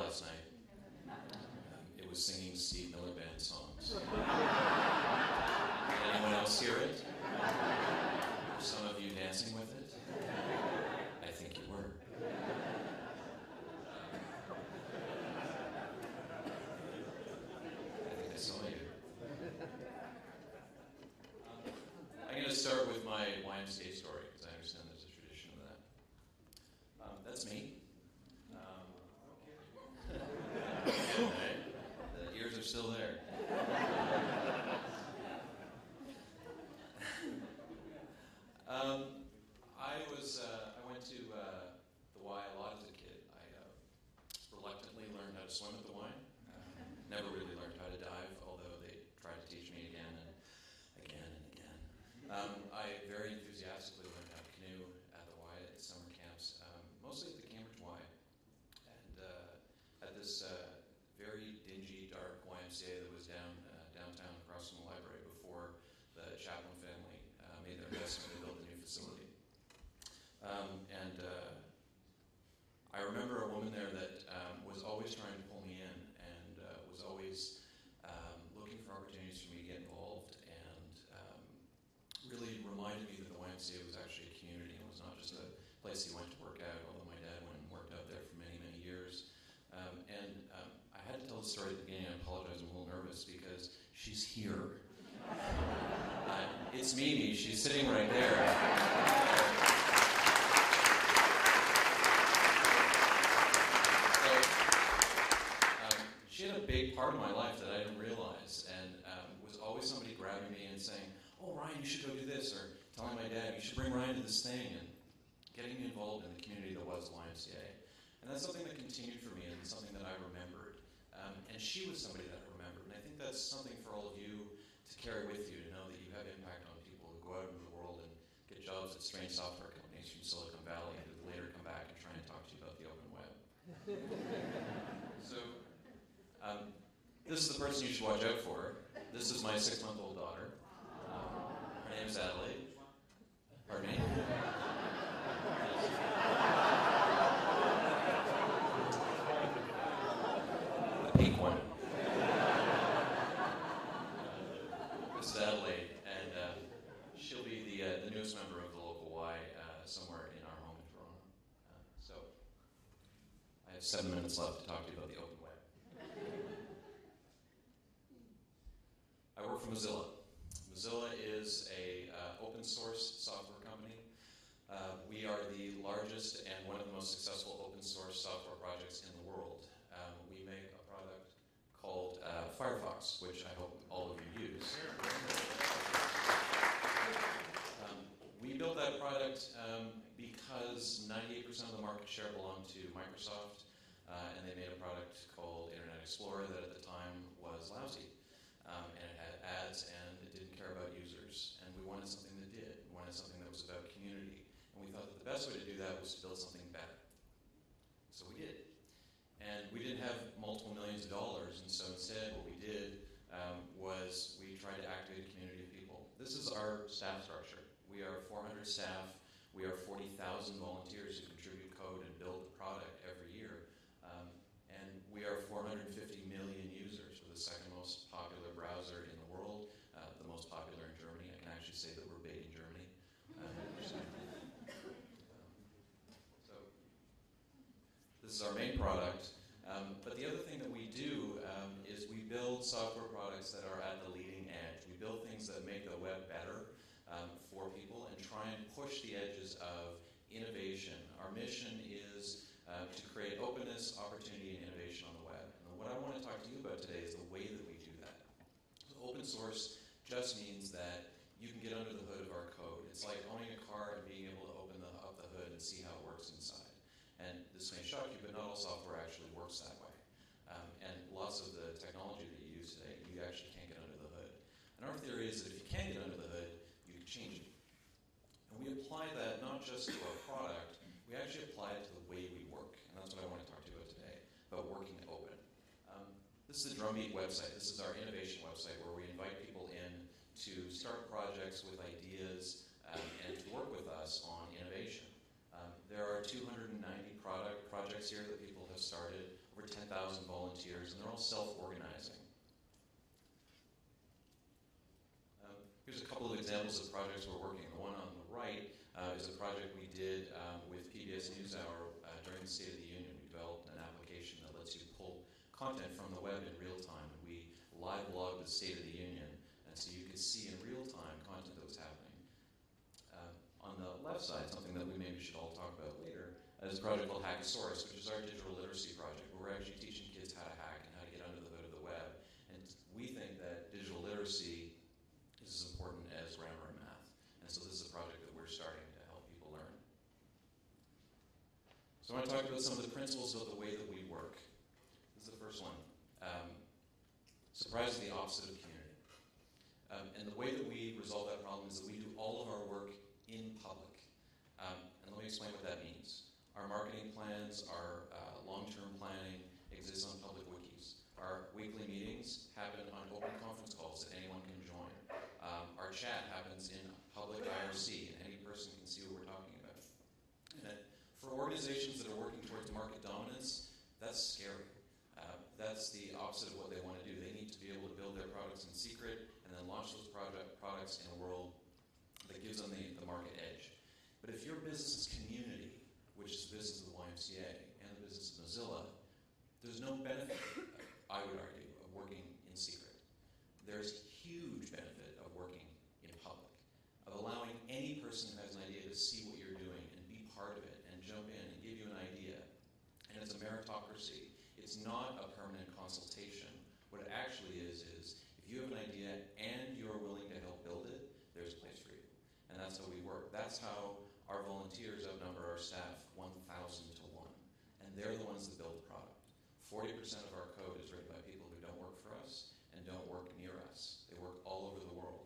last night. It was singing Steve Miller Band songs. Did anyone else hear it? Were some of you dancing with it? I think you were. I think I saw you. I'm going to start with my YMCA story, because I understand there's a tradition of that. That's me. Okay. The ears are still there. I went to the Y a lot as a kid. I reluctantly learned how to swim at the Y. Never really learned how to dive, although they tried to teach me again and again and again. I very enthusiastically learned how to canoe at the Y at summer camps, mostly at the Cambridge Y. And at this very dingy, dark YMCA that was downtown across from the library before the Chaplin family made their investment to build a new facility. I remember a woman there that was always trying to pull me in and was always looking for opportunities for me to get involved, and really reminded me that the YMCA was actually a community and was not just a place you went to work out, although my dad went and worked out there for many, many years. I had to tell the story at the beginning. I apologize, I'm a little nervous because she's here. It's Mimi. She's sitting right there. She had a big part of my life that I didn't realize, and was always somebody grabbing me and saying, "Oh, Ryan, you should go do this," or telling my dad, "You should bring Ryan to this thing," and getting me involved in the community that was YMCA. And that's something that continued for me and something that I remembered. And she was somebody that I remembered. And I think that's something for all of you to carry with you, to know that you have impact on people who go out into the world and get jobs at strange software companies from Silicon Valley and who later come back and try and talk to you about the open web. So, this is the person you should watch out for. This is my 6-month-old daughter. Her name is Adelaide. Pardon me? The pink one. This is Adelaide, and she'll be the newest member of the local Y somewhere in our home in Toronto. So, I have 7 minutes left to talk to you about the open web. I work for Mozilla. Mozilla is a open source software company. We are the largest and one of the most successful open source software projects in the world. We make a product called Firefox, which I hope all of you use. We built that product because 98% of the market share belonged to Microsoft, and they made a product called Internet Explorer that at the time was lousy. And it had ads, and it didn't care about users. And we wanted something that did. We wanted something that was about community. And we thought that the best way to do that was to build something better. So we did. And we didn't have multiple millions of dollars, and so instead what we did was we tried to activate a community of people. This is our staff structure. We are 400 staff. We are 40,000 volunteers who contribute code and build the product every year. And we are 450 million users. We're the second most popular browser in the world, the most popular in Germany. I can actually say that we're big in Germany. So this is our main product. But the other thing that we do is we build software products that are at the leading edge. We build things that make the web better for people and try and push the edges of innovation. Our mission is to create openness, opportunity, and innovation on the web. And what I want to talk to you about today is the way that we do that. So open source just means that you can get under the hood of our code. It's like owning a car and being able to open up the hood and see how it works inside. And this may shock you, but not all software actually works that way. And lots of the technology that you use today, you actually can't get under the hood. And our theory is that if you can get under the hood, you can change it. And we apply that not just to our product, we actually apply it to the way we work. And that's what I want to talk to you about today, about working open. This is the Drumbeat website. This is our innovation website where we invite people in to start projects with ideas and to work with us on innovation. There are 290 projects here that people have started, over 10,000 10,000 volunteers, and they're all self-organizing. Here's a couple of examples of projects we're working on. The one on the right is a project we did with PBS NewsHour during the State of the Union. We developed an application that lets you pull content from the web in real time. And we live blogged the State of the Union, and so you could see in real time content that was happening. On the left side, something that we maybe should all talk about later, is a project called Hackosaurus, which is our digital literacy project, where we're actually teaching kids how to hack and how to get under the hood of the web. And we think that digital literacy is as important as grammar and math. And so this is a project that we're starting to help people learn. So I want to talk about some of the principles of the way that we work. This is the first one. Surprise is the opposite of community. And the way that we resolve that problem is that we do all of our work in public. And let me explain what that means. Our marketing plans, our long-term planning exists on public wikis. Our weekly meetings happen on open conference calls that anyone can join. Our chat happens in public IRC, and any person can see what we're talking about. And for organizations that are working towards market dominance, that's scary. That's the opposite of what they want to do. They need to be able to build their products in secret and then launch those products in a world that gives them the market edge. But if your business is community, which is the business of the YMCA and the business of Mozilla, there's no benefit, I would argue, of working in secret. There's huge benefit of working in public, of allowing any person who has an idea to see what you're doing and be part of it and jump in and give you an idea. And it's a meritocracy. It's not a permanent consultation. What it actually is if you have an idea and you're willing to help build it, there's a place for you. And that's how we work. That's how our volunteers outnumber our staff 1,000 to 1. And they're the ones that build the product. 40% of our code is written by people who don't work for us and don't work near us. They work all over the world.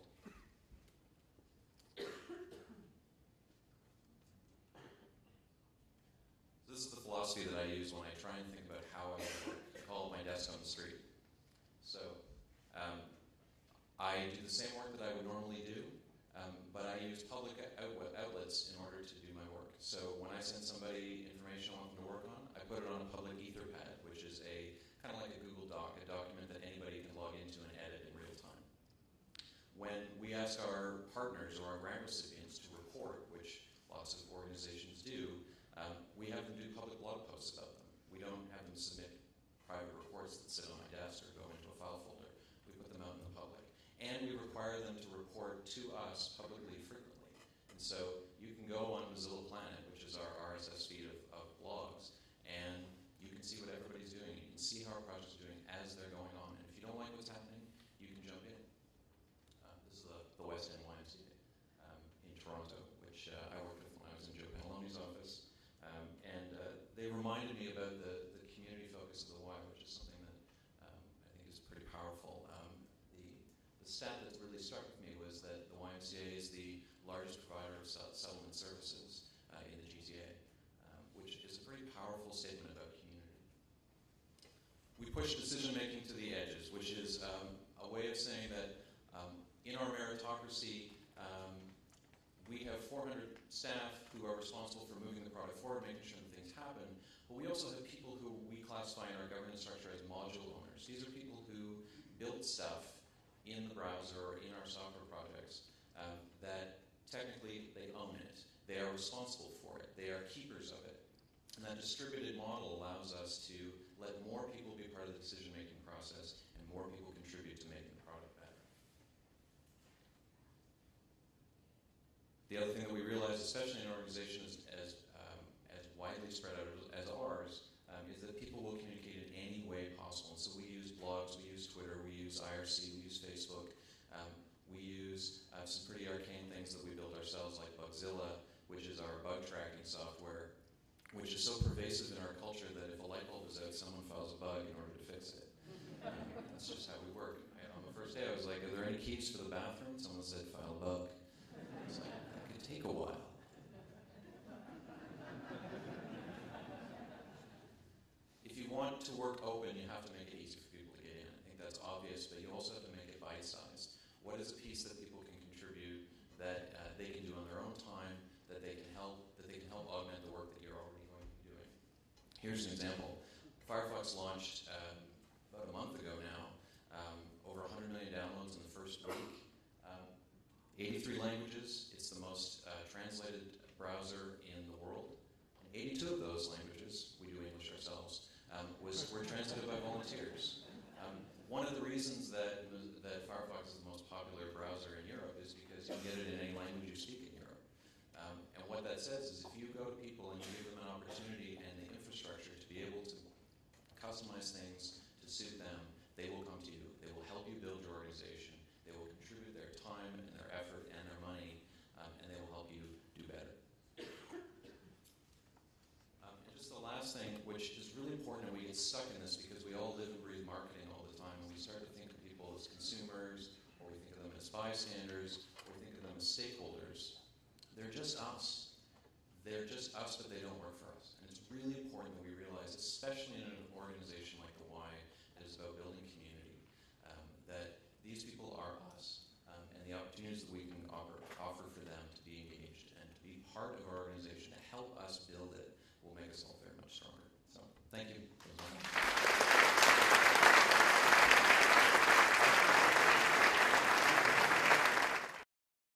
This is the philosophy that I use when I try and think about how I work. I call it my desk on the street. So I do the same work that I would normally do, but I use public outlets in order to do my work. So when I send somebody information I want them to work on, I put it on a public Etherpad, which is a kind of like a Google Doc, a document that anybody can log into and edit in real time. When we ask our partners or our grant recipients to report, which lots of organizations do, we have them do public blog posts about them. We don't have them submit private reports that sit on my desk or go into a file folder. We put them out in the public. And we require them to report to us publicly frequently. And so you can go on Mozilla Planet, which is our RSS feed of blogs, and you can see what everybody's doing. You can see how our project's doing as they're going on. And if you don't like what's happening, you can jump in. This is the West End YMCA in Toronto, which I worked with when I was in Joe Pantaloni's office. They reminded me about the community focus of the Y, which is something that I think is pretty powerful. The stat that really struck with me was that the YMCA is the largest provider of settlement services in the GTA, which is a pretty powerful statement about community. We push decision-making to the edges, which is a way of saying that in our meritocracy, we have 400 staff who are responsible for moving the product forward, making sure that things happen, but we also have people who we classify in our governance structure as module owners. These are people who build stuff in the browser or in our software projects that technically they own it. They are responsible for it. They are keepers of it. And that distributed model allows us to let more people be part of the decision-making process and more people contribute to making the product better. The other thing that we realize, especially in organizations as widely spread out as ours, is that people will communicate in any way possible. And so we use blogs, we use Twitter, we use IRC, we use Facebook, we use some pretty arcane things that we built ourselves like Bugzilla, which is our bug tracking software, which is so pervasive in our culture that if a light bulb is out, someone files a bug in order to fix it. That's just how we work. On the first day I was like, are there any keys for the bathroom? Someone said, file a bug. I was like, that could take a while. If you want to work open, you have to make it easy for people to get in. I think that's obvious, but you also have to make it bite-sized. What is a piece that people can contribute that they can do on their own time, that they can help augment the work that you're already going to be doing? Here's an example. Firefox launched about a month ago now. Over 100 million downloads in the first week. 83 languages. It's the most translated browser in the world. And 82 of those languages, we do English ourselves, were translated by volunteers. One of the reasons that Firefox is the most popular browser in Europe is because you can get it in any language you speak in Europe. And what that says is if you go to people and you give them an opportunity and the infrastructure to be able to customize things to suit them, they will come to you. They will help you build your organization. They will contribute their time and their effort and their money, and they will help you do better. And just the last thing, which is really important, and we get stuck in this because we all live and breathe marketing all the time, and we start to think of people as consumers, or we think of them as bystanders, or we think of them as stakeholders. They're just us. They're just us, but they don't work for us. And it's really important that we realize, especially in an